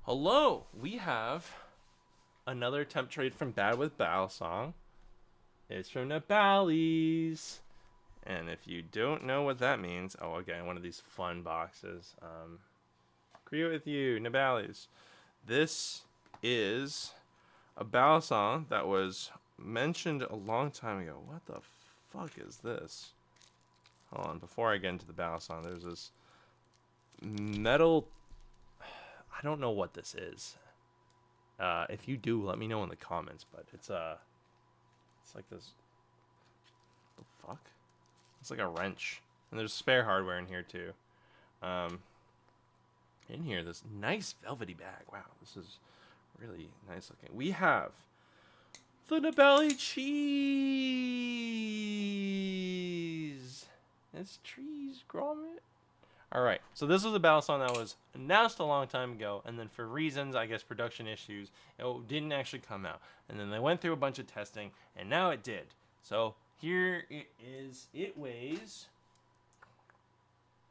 Hello, we have another temp trade from Bad with Balisong. It's from Nabalis. And if you don't know what that means, oh, again, one of these fun boxes. Agree with you, Nabalis. This is a Balisong that was mentioned a long time ago. What the fuck is this? Hold on, before I get into the Balisong, there's this metal. I don't know what this is. If you do, let me know in the comments. But it's like this. The fuck? It's like a wrench, and there's spare hardware in here too. Um, in here, this nice velvety bag. Wow, this is really nice looking. We have the Nabalis Cheese. It's trees, grommet. All right, so this was a battle song that was announced a long time ago, and then for reasons, I guess production issues, it didn't actually come out. And then they went through a bunch of testing, and now it did. So here it is. It weighs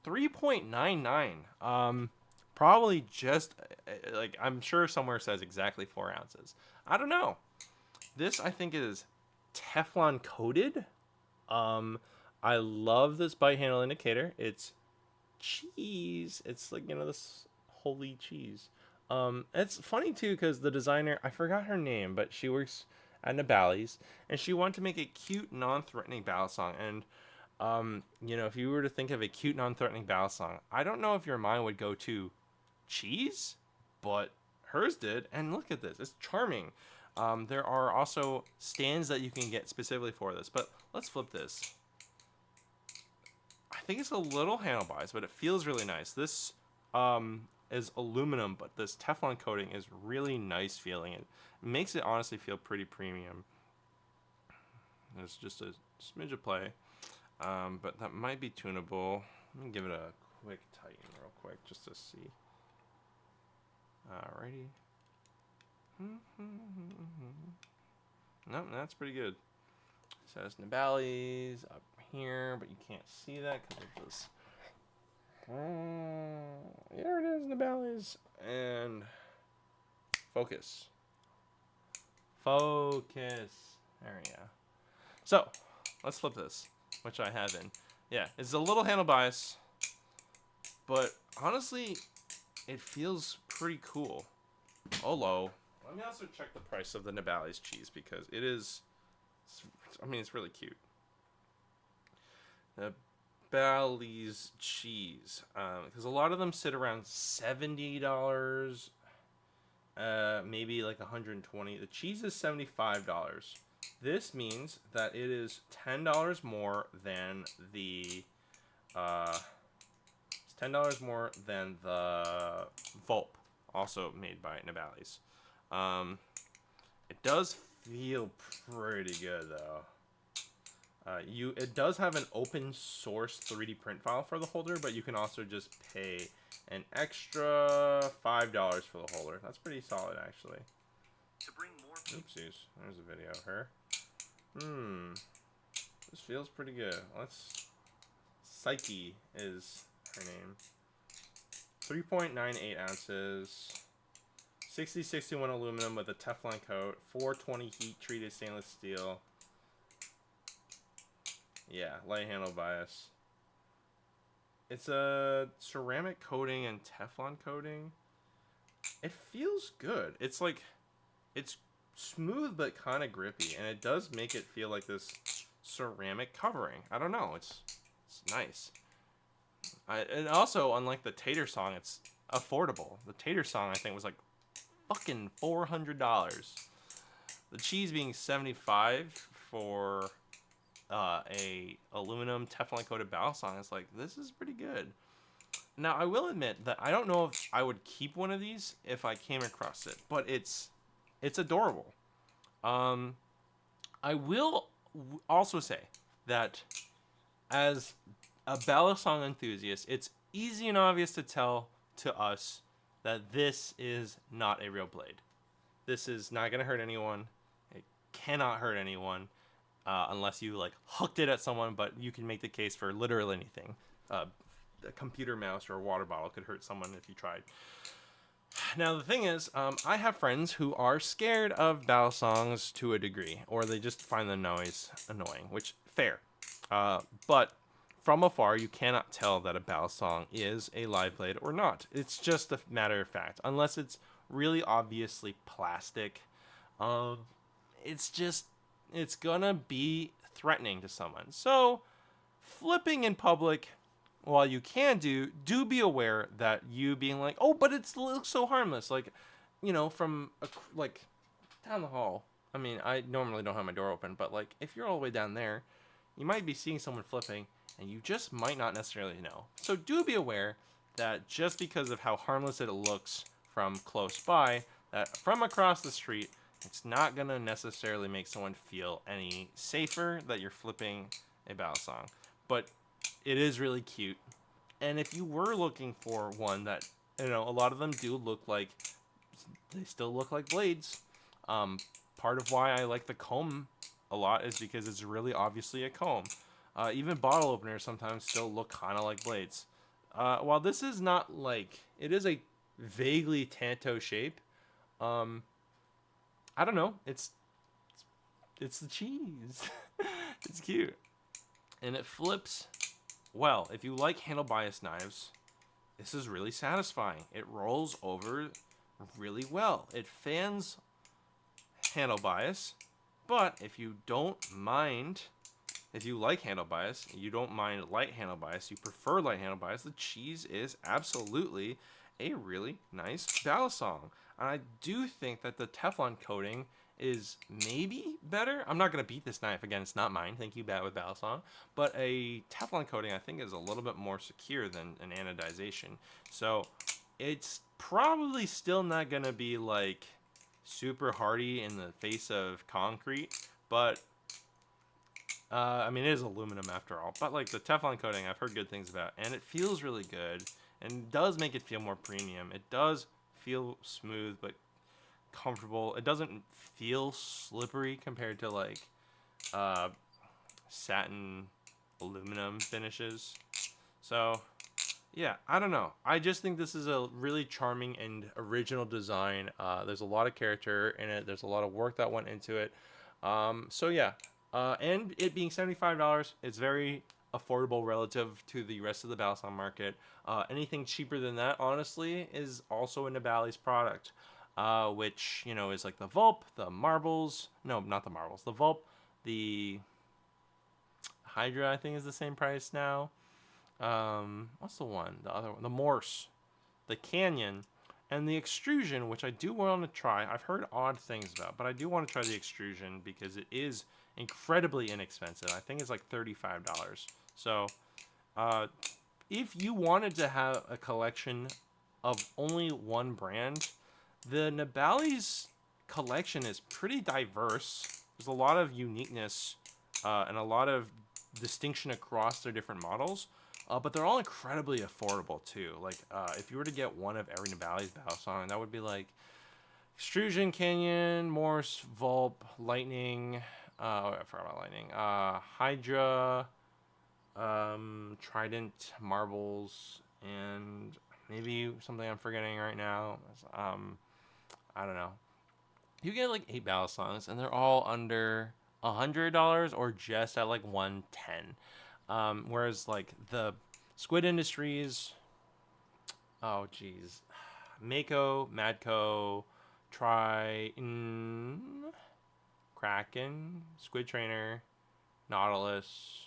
3.99. Probably just like I'm sure somewhere says exactly 4 ounces. I don't know. This I think is Teflon coated. Um, I love this bite handle indicator. It's cheese. It's like, this holy cheese. It's funny too because the designer, I forgot her name, but she works at Nabalis, and she wanted to make a cute, non-threatening battle song. And if you were to think of a cute, non-threatening battle song, I don't know if your mind would go to cheese, but hers did. And look at this; it's charming. There are also stands that you can get specifically for this. But let's flip this. I think it's a little handle-biased, but it feels really nice. This is aluminum, but this Teflon coating is really nice feeling. It makes it honestly feel pretty premium. There's just a smidge of play, but that might be tunable. Let me give it a quick tighten real quick just to see. Alrighty. Nope, that's pretty good. It says Nabalis up here, but you can't see that because of this. There it is, Nabalis. And focus. Focus. There we go. So, let's flip this, which I have in. Yeah, it's a little handle bias, but honestly, it feels pretty cool. Oh, low. Let me also check the price of the Nabalis cheese because it is, it's really cute. Nabalis cheese, because a lot of them sit around $70, maybe like 120. The cheese is $75. This means that it is $10 more than the it's $10 more than the Volp, also made by Nabalis. It does feel pretty good though. It does have an open source 3D print file for the holder, but you can also just pay an extra $5 for the holder. That's pretty solid, actually. To bring more. Oopsies. There's a video of her. This feels pretty good. Psyche is her name. 3.98 ounces. 6061 aluminum with a Teflon coat. 420 heat treated stainless steel. Yeah, light handle bias. It's a ceramic coating and Teflon coating. It feels good. It's smooth but kind of grippy, and it does make it feel like this ceramic covering. I don't know. It's nice. And also, unlike the Tater Song, it's affordable. The Tater Song, I think, was like fucking $400. The cheese being $75 for a aluminum Teflon coated Balisong is like, this is pretty good. Now I will admit that I don't know if I would keep one of these if I came across it, but it's adorable. I will also say that as a Balisong enthusiast, it's easy and obvious to tell to us that this is not a real blade. This is not going to hurt anyone. It cannot hurt anyone. Unless you hooked it at someone, but you can make the case for literally anything. A computer mouse or a water bottle could hurt someone if you tried. Now the thing is, I have friends who are scared of Balisongs to a degree, or they just find the noise annoying, which fair. But from afar, you cannot tell that a Balisong is a live blade or not. It's just a matter of fact, unless it's really obviously plastic. Um, it's gonna be threatening to someone. So flipping in public, while you can do be aware that you being like, oh, but it looks so harmless, like, from like down the hall. I mean, I normally don't have my door open, but like if you're all the way down there, you might be seeing someone flipping, and you just might not necessarily know. So do be aware that just because of how harmless it looks from close by, that from across the street, it's not gonna necessarily make someone feel any safer that you're flipping a Balisong. But it is really cute. And if you were looking for one that, a lot of them do look like, they still look like blades. Part of why I like the comb a lot is because it's really obviously a comb. Even bottle openers sometimes still look kind of like blades. While this is not like, it is a vaguely Tanto shape. I don't know. It's the cheese. It's cute. And it flips well. If you like handle bias knives, this is really satisfying. It rolls over really well. It fans handle bias, but if you don't mind, if you like handle bias, you don't mind light handle bias, you prefer light handle bias, the cheese is absolutely a really nice Balisong. And I do think that the Teflon coating is maybe better. I'm not going to beat this knife. Again, it's not mine. Thank you, Bad with Balisong. But a Teflon coating, I think, is a little bit more secure than an anodization. So it's probably still not going to be like super hardy in the face of concrete. But, I mean, it is aluminum after all. But like the Teflon coating, I've heard good things about. And it feels really good. And does make it feel more premium. It does feel smooth, but comfortable. It doesn't feel slippery compared to like satin aluminum finishes. So yeah, I don't know. I just think this is a really charming and original design. There's a lot of character in it. There's a lot of work that went into it. So yeah, and it being $75, it's very affordable relative to the rest of the Balisong market. Anything cheaper than that, honestly, is also a Nabalis product. Which, is like the Vulp, the Marbles. No, not the Marbles. The Vulp, the Hydra, I think, is the same price now. What's the one? The other one? The Morse, the Canyon, and the Extrusion, which I do want to try. I've heard odd things about, but I do want to try the Extrusion because it is incredibly inexpensive. I think it's like $35. So, if you wanted to have a collection of only one brand, the Nabalis collection is pretty diverse. There's a lot of uniqueness and a lot of distinction across their different models, but they're all incredibly affordable too. Like if you were to get one of every Nabalis Balisong, that would be like Extrusion, Canyon, Morse, Vulp, Lightning. I forgot about Lightning. Hydra, Trident, Marbles, and maybe something I'm forgetting right now. I don't know. You get like 8 Balisongs, and they're all under $100 or just at like 110. Whereas like the Squid Industries, oh geez, Mako, Madco, Kraken, Squid Trainer, Nautilus.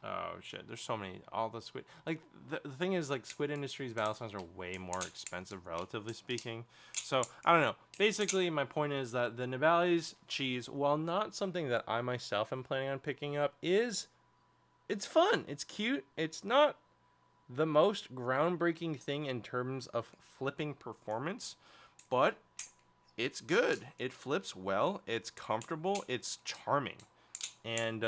Oh shit, there's so many. All the squid, like the thing is, like Squid Industries Balisongs are way more expensive, relatively speaking. So I don't know. Basically, my point is that the Nabalis cheese, while not something that I myself am planning on picking up, it's fun. It's cute. It's not the most groundbreaking thing in terms of flipping performance, but it's good. It flips well. It's comfortable. It's charming, and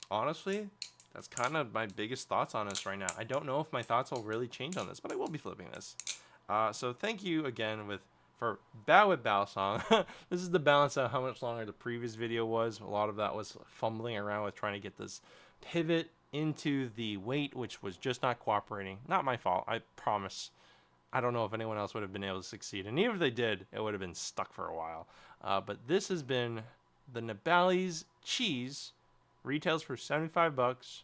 honestly, that's kind of my biggest thoughts on this right now. I don't know if my thoughts will really change on this, but I will be flipping this. So thank you again for Bow with Balisong. This is the balance of how much longer the previous video was. A lot of that was fumbling around with trying to get this pivot into the weight, which was just not cooperating. Not my fault, I promise. I don't know if anyone else would have been able to succeed. And even if they did, it would have been stuck for a while. But this has been the Nabalis Cheese. Retails for $75.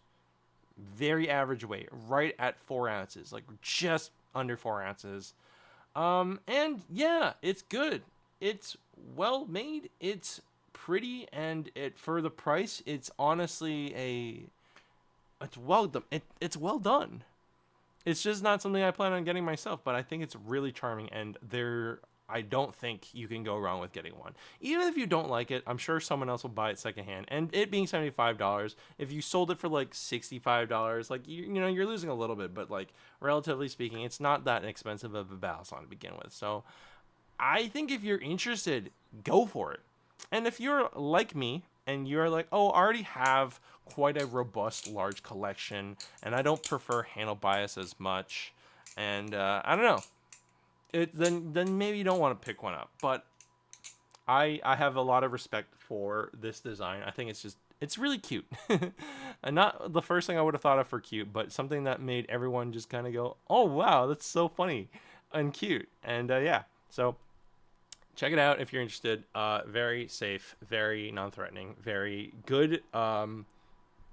Very average weight, right at 4 ounces, like just under 4 ounces. And yeah, it's good. It's well made. It's pretty, and for the price, it's honestly it's well done. It's well done. It's just not something I plan on getting myself, but I think it's really charming, and I don't think you can go wrong with getting one. Even if you don't like it, I'm sure someone else will buy it secondhand. And it being $75, if you sold it for like $65, like you're losing a little bit, but like relatively speaking, it's not that expensive of a Balisong to begin with. So I think if you're interested, go for it. And if you're like me and you're like, oh, I already have quite a robust large collection, and I don't prefer handle bias as much, and I don't know, then maybe you don't want to pick one up. But I have a lot of respect for this design. I think it's really cute. And not the first thing I would have thought of for cute, but something that made everyone just kind of go, oh wow, that's so funny and cute. And yeah, so check it out if you're interested. Very safe, very non-threatening, very good.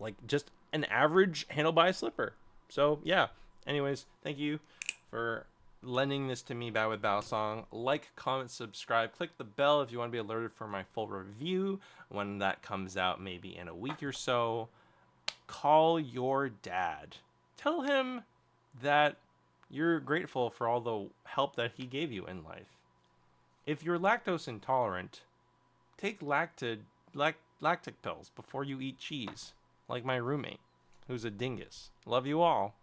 Like just an average handle by slipper. So yeah, anyways, thank you for lending this to me with Balisong. Like, comment, subscribe, click the bell if you want to be alerted for my full review when that comes out, maybe in a week or so. Call your dad. Tell him that you're grateful for all the help that he gave you in life. If you're lactose intolerant, take lactic pills before you eat cheese, like my roommate, who's a dingus. Love you all.